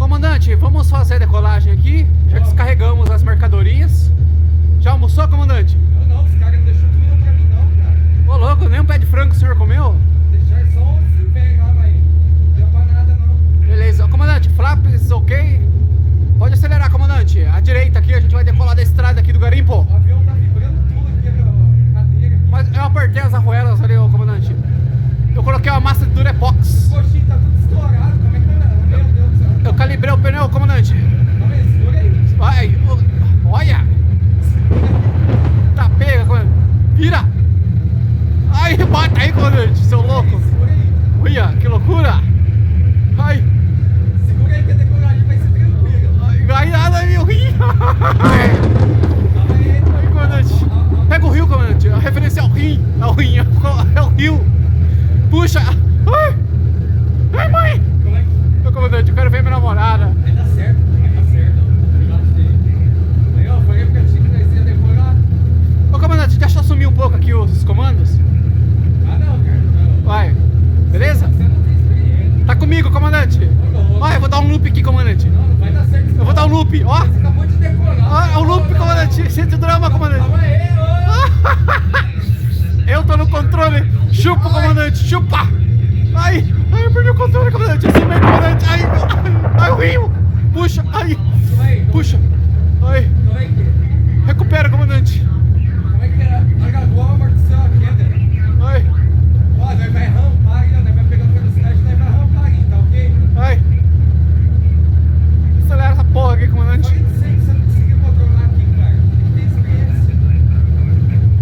Comandante, vamos fazer a decolagem aqui. Já descarregamos as mercadorias. Já almoçou, comandante? Eu não, os caras não deixou comida pra mim não, cara. Ô louco, nem um pé de frango o senhor comeu? Deixaram só um cerveja lá, mas não deu pra nada não. Beleza, comandante, flaps ok? Pode acelerar, comandante. À direita aqui, a gente vai decolar da estrada aqui do garimpo. O avião tá vibrando tudo aqui, a cadeira. Mas eu apertei as arruelas ali, ô comandante. Eu coloquei uma massa de durepox. O coxinho tá tudo estourado, como é que não? Meu Deus do céu. Eu calibrei o pneu, comandante. Calma aí, segura aí. Vai, olha. Tá pega, comandante. Vira. Ai, bata aí, comandante, seu louco. Segura aí. Olha, que loucura. Ai. Segura aí que a decolagem vai ser tranquila. Ai, nada, meu rio. Ai, comandante. Pega o rio, comandante. A referência é o rim. É o rim, é o rio. Puxa. Ai, ai mãe. Como é que... Meu comandante, eu quero ver minha namorada. Vai dar certo, vai dar certo. Aí, ó, foi a época que nós ia decorar. Ô, comandante, deixa eu assumir um pouco aqui os comandos. Ah, não, cara. Não. Vai. Beleza? Você não tem experiência. Tá comigo, comandante. Vai, eu vou dar um loop aqui, comandante. Não, não vai dar certo. Eu vou dar um loop, ó. Você acabou de decorar. Ah, é um loop, comandante. Sente o drama, comandante. Calma aí, ô. Eu tô no controle. Chupa, comandante, chupa. Ai, ai, eu perdi o controle, comandante. Assim mesmo, comandante. Ai, ai, o rio. Puxa, ai. Puxa. Ai. Como é que... Recupera, comandante. Como é que é? Agravou a amortização aqui, André. Ai, Ó, nós vai rampar aí, ó. Nós vai pegando velocidade, nós vai rampar aí, tá ok? ai. Acelera essa porra aqui, Só comandante. que você não conseguiu controlar aqui, cara. Não tem experiência.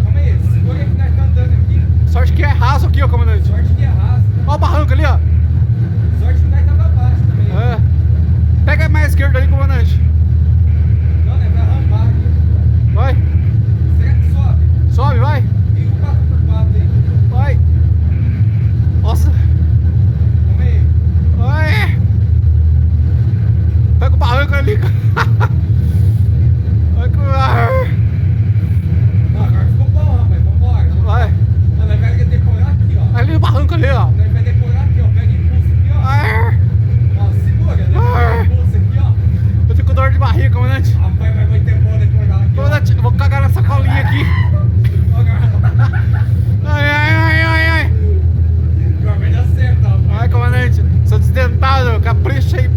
Calma aí, segura aí que nós tá andando aqui. Sorte que é raso aqui, ó, comandante. Sorte que arrasta. Ó o barranco ali, ó. Sorte que nós tava abaixo também. É. Pega mais à esquerda ali, comandante. Não, nós vai rampar aqui. Vai. Será que sobe? Sobe, vai. Liga o 4x4 aí. Vai. Nossa. Calma aí. Vai. Pega o barranco ali. Vai com... Não, agora ficou bom, rapaz. Vambora. Vai. Não, nós vai decorar aqui, ó. Ali no barranco ali, ó. Nós vai decorar aqui, ó. Pega impulso aqui, ó. Ó, segura. Nós vai pegar impulso aqui, ó. Eu tô com dor de barriga, comandante. Rapaz, mas vai ter bom decorar aqui, ó. Comandante, eu vou cagar nessa colinha aqui. Ai, ai, ai, ai, ai. Agora vai dar certo, rapaz. Ai, comandante, sou desdentado, capricha aí,